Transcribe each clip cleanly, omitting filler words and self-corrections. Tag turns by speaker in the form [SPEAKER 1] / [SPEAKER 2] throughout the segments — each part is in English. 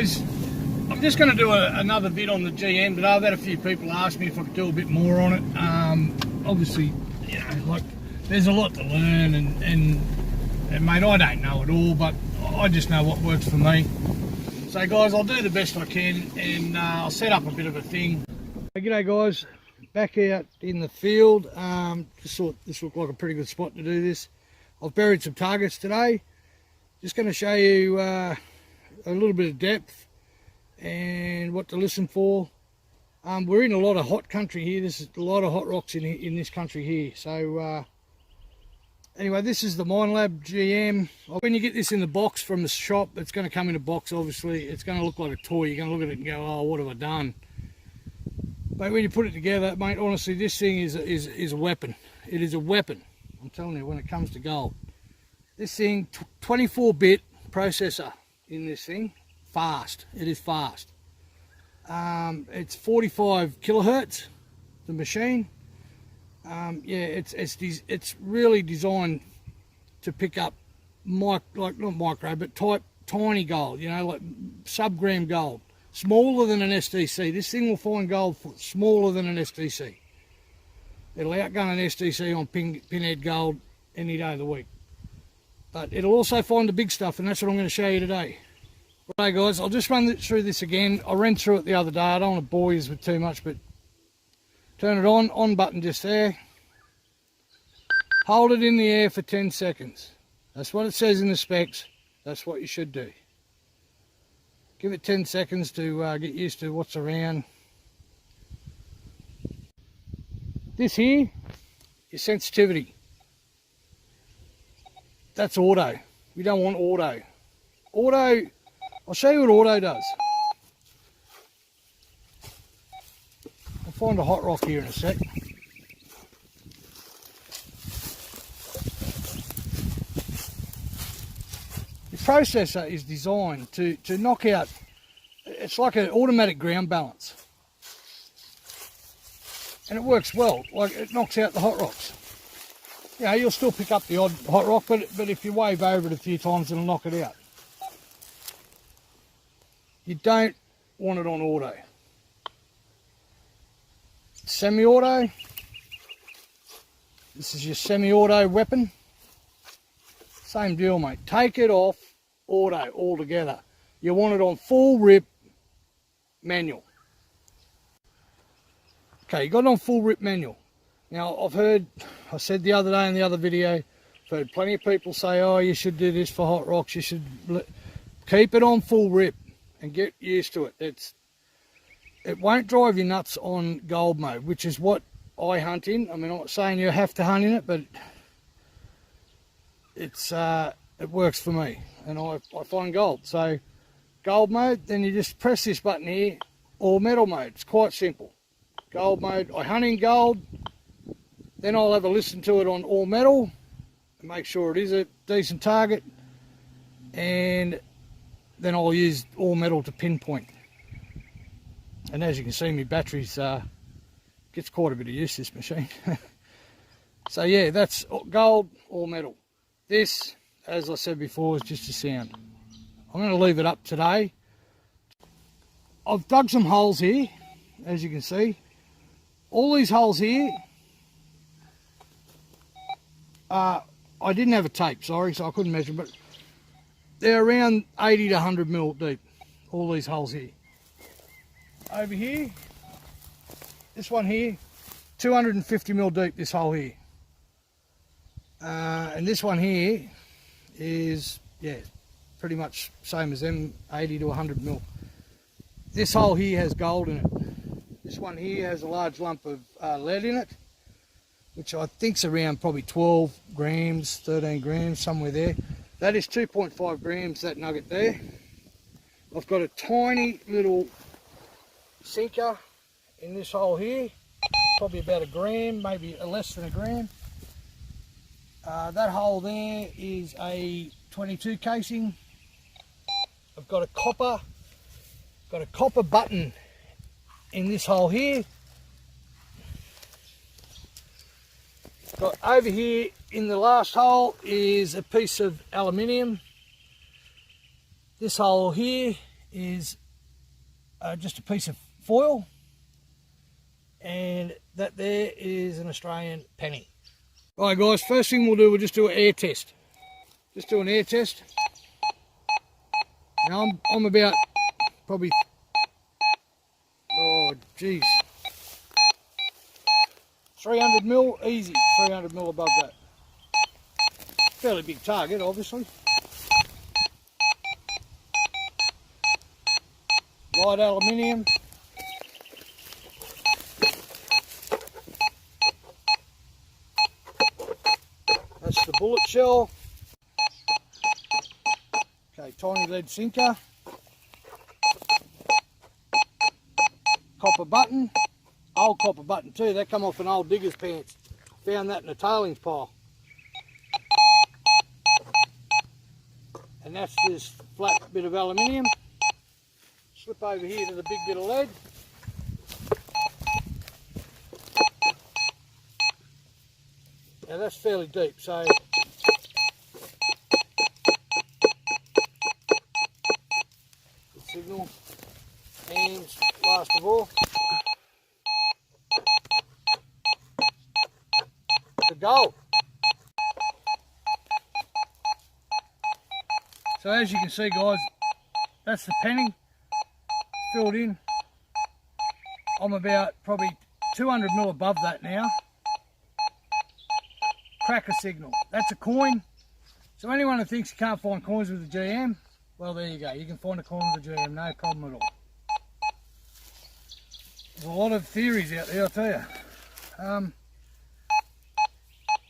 [SPEAKER 1] guys, I'm just going to do another vid on the GM today. I've had a few people ask me if I could do a bit more on it. Obviously, you know, like, there's a lot to learn, and mate, I don't know it all, but I just know what works for me. So guys, I'll do the best I can, and I'll set up a bit of a thing. G'day guys, back out in the field. Just thought this looked like a pretty good spot to do this. I've buried some targets today. Just going to show you a little bit of depth and what to listen for. We're in a lot of hot country here. There's a lot of hot rocks in this country here. So anyway, this is the Minelab GM. When you get this in the box from the shop, it's going to come in a box, obviously. It's going to look like a toy. You're going to look at it and go, oh, what have I done? But when you put it together, mate, honestly, this thing is a weapon. It is a weapon, I'm telling you, when it comes to gold. This thing, 24-bit processor in this thing, fast. It is fast. It's 45 kilohertz, the machine. Yeah, it's really designed to pick up not micro, but tiny gold. You know, like sub-gram gold, smaller than an STC. This thing will find gold smaller than an STC. It'll outgun an STC on pinhead gold any day of the week. But it'll also find the big stuff, and that's what I'm going to show you today. Right guys, I'll just run through this again. I ran through it the other day. I don't want to bore you with too much, but turn it on button just there. Hold it in the air for 10 seconds. That's what it says in the specs. That's what you should do. Give it 10 seconds to get used to what's around. This here is sensitivity. That's auto. We don't want auto. Auto, I'll show you what auto does. I'll find a hot rock here in a sec. The processor is designed to knock out, it's like an automatic ground balance. And it works well, like it knocks out the hot rocks. You know, you'll still pick up the odd hot rock, but if you wave over it a few times, it'll knock it out. You don't want it on auto. Semi-auto. This is your semi-auto weapon. Same deal, mate. Take it off auto altogether. You want it on full rip manual. Okay, you got it on full rip manual. Now, I said the other day in the other video, I've heard plenty of people say, oh, you should do this for hot rocks, you should keep it on full rip and get used to it. It won't drive you nuts on gold mode, which is what I hunt in. I mean, I'm not saying you have to hunt in it, but it works for me, and I find gold. So, gold mode, then you just press this button here, or metal mode. It's quite simple. Gold mode, I hunt in gold. Then I'll have a listen to it on all metal and make sure it is a decent target, and then I'll use all metal to pinpoint. And as you can see, my batteries gets quite a bit of use, this machine. So yeah, that's gold, all metal. This, as I said before, is just a sound. I'm going to leave it up today. I've dug some holes here, as you can see. All these holes here, I didn't have a tape, sorry, so I couldn't measure, but they're around 80 to 100 mil deep, all these holes here. Over here, this one here, 250 mil deep, this hole here. And this one here is, yeah, pretty much same as them, 80 to 100 mil. This hole here has gold in it. This one here has a large lump of lead in it, which I think's around probably 12 grams, 13 grams, somewhere there. That is 2.5 grams, that nugget there. I've got a tiny little sinker in this hole here, probably about a gram, maybe less than a gram. That hole there is a 22 casing. I've got a copper button in this hole here. Got over here in the last hole is a piece of aluminium. This hole here is just a piece of foil, and that there is an Australian penny. Alright guys, first thing we'll do, we'll just do an air test. Just do an air test. Now I'm about probably, oh geez, 300 mil, easy, 300 mil above that. Fairly big target, obviously. Light aluminium. That's the bullet shell. Okay, tiny lead sinker. Copper button. Old copper button too, that come off an old digger's pants. Found that in a tailings pile. And that's this flat bit of aluminium. Slip over here to the big bit of lead. Now that's fairly deep, so the signal, and last of all, the gold. So as you can see guys, that's the penny filled in. I'm about probably 200 mil above that now. Cracker signal. That's a coin. So anyone who thinks you can't find coins with a GM, well there you go. You can find a coin with a GM, no problem at all. There's a lot of theories out there, I'll tell you.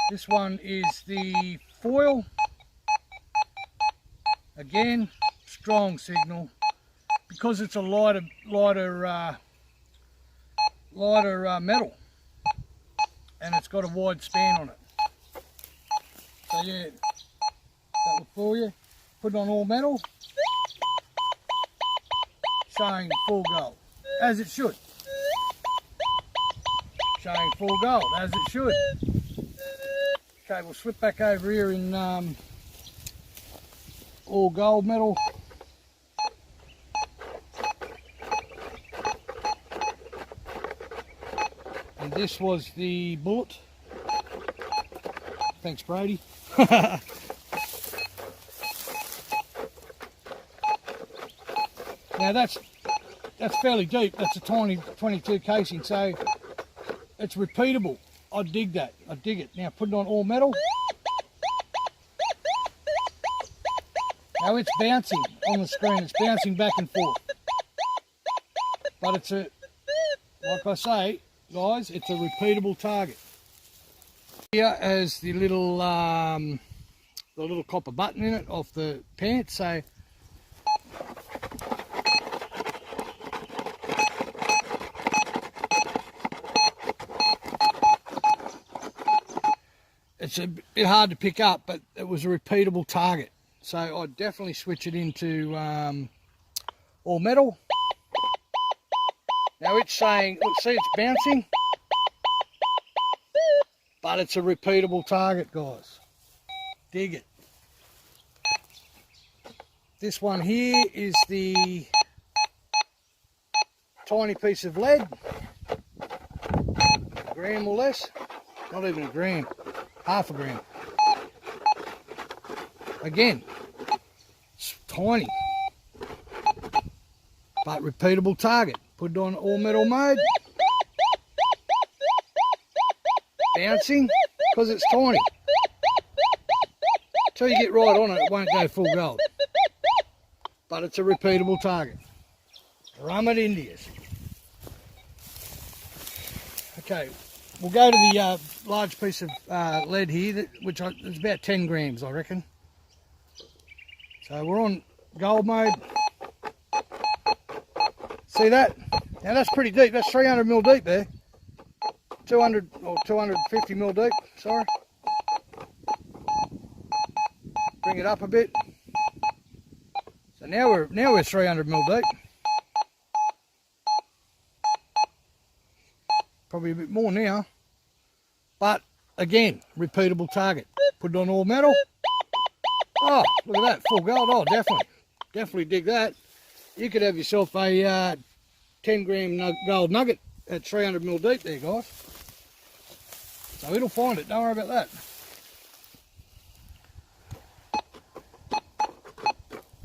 [SPEAKER 1] This one is the foil. Again, strong signal. Because it's a lighter metal, and it's got a wide span on it. So yeah, that will fool you. Put it on all metal, showing full gold, as it should. Showing full gold, as it should. Okay, we'll slip back over here in all gold metal. And this was the bullet. Thanks, Brady. Now that's fairly deep. That's a tiny 22 casing, so it's repeatable. I dig that. I dig it. Now put it on all metal. Now it's bouncing on the screen. It's bouncing back and forth. But it's a, like I say, guys, it's a repeatable target. Here is the little copper button in it off the pants. So it's a bit hard to pick up, but it was a repeatable target. So I'd definitely switch it into all metal. Now it's saying, look, see it's bouncing, but it's a repeatable target, guys. Dig it. This one here is the tiny piece of lead, a gram or less, not even a gram, half a gram. Again, it's tiny, but repeatable target. Put it on all metal mode. Bouncing, because it's tiny. Until you get right on it, it won't go full gold. But it's a repeatable target. Rum it Indias. Okay, we'll go to the large piece of lead here, which is about 10 grams, I reckon. So we're on gold mode. See that? Now that's pretty deep. That's 300 mil deep there. 200 or 250 mil deep. Sorry. Bring it up a bit. So now we're 300 mil deep. Probably a bit more now. But again, repeatable target. Put it on all metal. Oh, look at that, full gold. Oh, definitely dig that. you could have yourself a 10 gram gold nugget at 300 mil deep there, guys. So it'll find it, don't worry about that.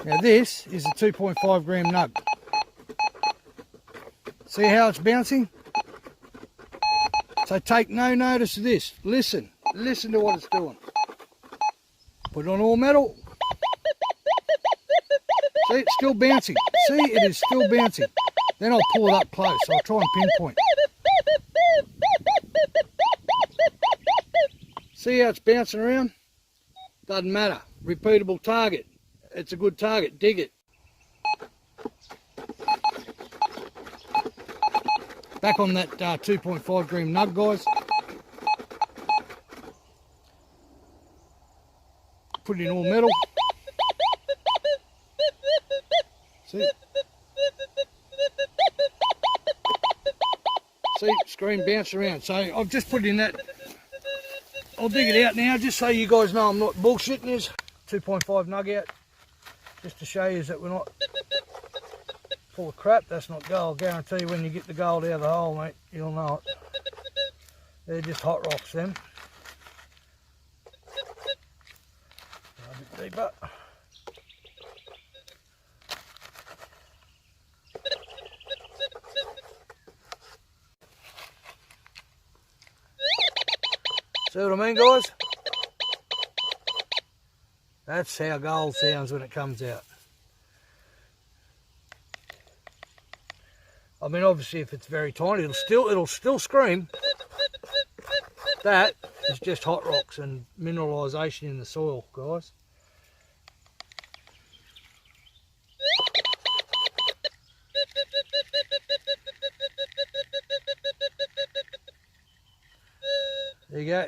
[SPEAKER 1] Now this is a 2.5 gram nug. See how it's bouncing? So take no notice of this. Listen to what it's doing. Put it on all metal. See, it's still bouncing. See, it is still bouncing. Then I'll pull it up close. I'll try and pinpoint. See how it's bouncing around? Doesn't matter. Repeatable target. It's a good target. Dig it. Back on that 2.5 gram nug, guys. Put it in all metal. See? See, screen bounce around. So I've just put it in that. I'll dig it out now just so you guys know I'm not bullshitting this. 2.5 nug out. Just to show you that we're not full of crap. That's not gold. I guarantee you when you get the gold out of the hole, mate, you'll know it. They're just hot rocks, them. A bit deeper. See what I mean, guys? That's how gold sounds when it comes out. I mean, obviously, if it's very tiny, it'll still scream. That is just hot rocks and mineralisation in the soil, guys. There you go.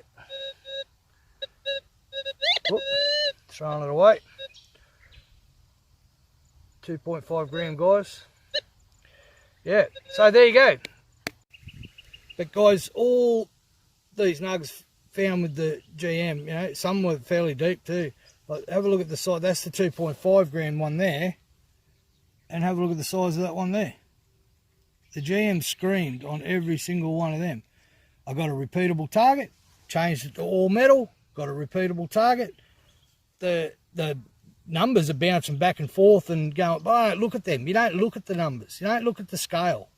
[SPEAKER 1] Whoop, throwing it away. 2.5 gram, guys. Yeah, so there you go. But guys, all these nugs found with the GM, you know, some were fairly deep too. But have a look at the size. That's the 2.5 gram one there. And have a look at the size of that one there. The GM screamed on every single one of them. I got a repeatable target, changed it to all metal, got a repeatable target. The numbers are bouncing back and forth and going, but I don't look at them. You don't look at the numbers. You don't look at the scale.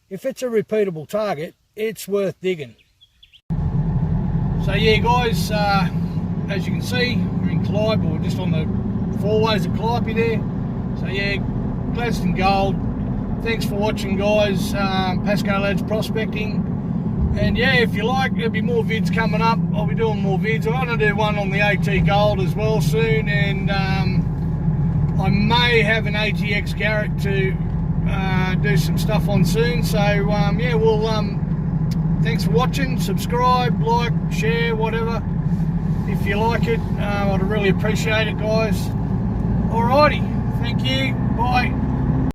[SPEAKER 1] If it's a repeatable target, it's worth digging. So yeah, guys, as you can see, we're in Calliope, we're just on the four-ways of Calliope there. So yeah, Gladstone Gold. Thanks for watching, guys. Pasco Lads Prospecting. And yeah, if you like, there'll be more vids coming up. I'll be doing more vids. I'm going to do one on the AT Gold as well soon. And I may have an ATX Garrett to do some stuff on soon. So yeah, well, thanks for watching. Subscribe, like, share, whatever. If you like it, I'd really appreciate it, guys. Alrighty, thank you. Bye.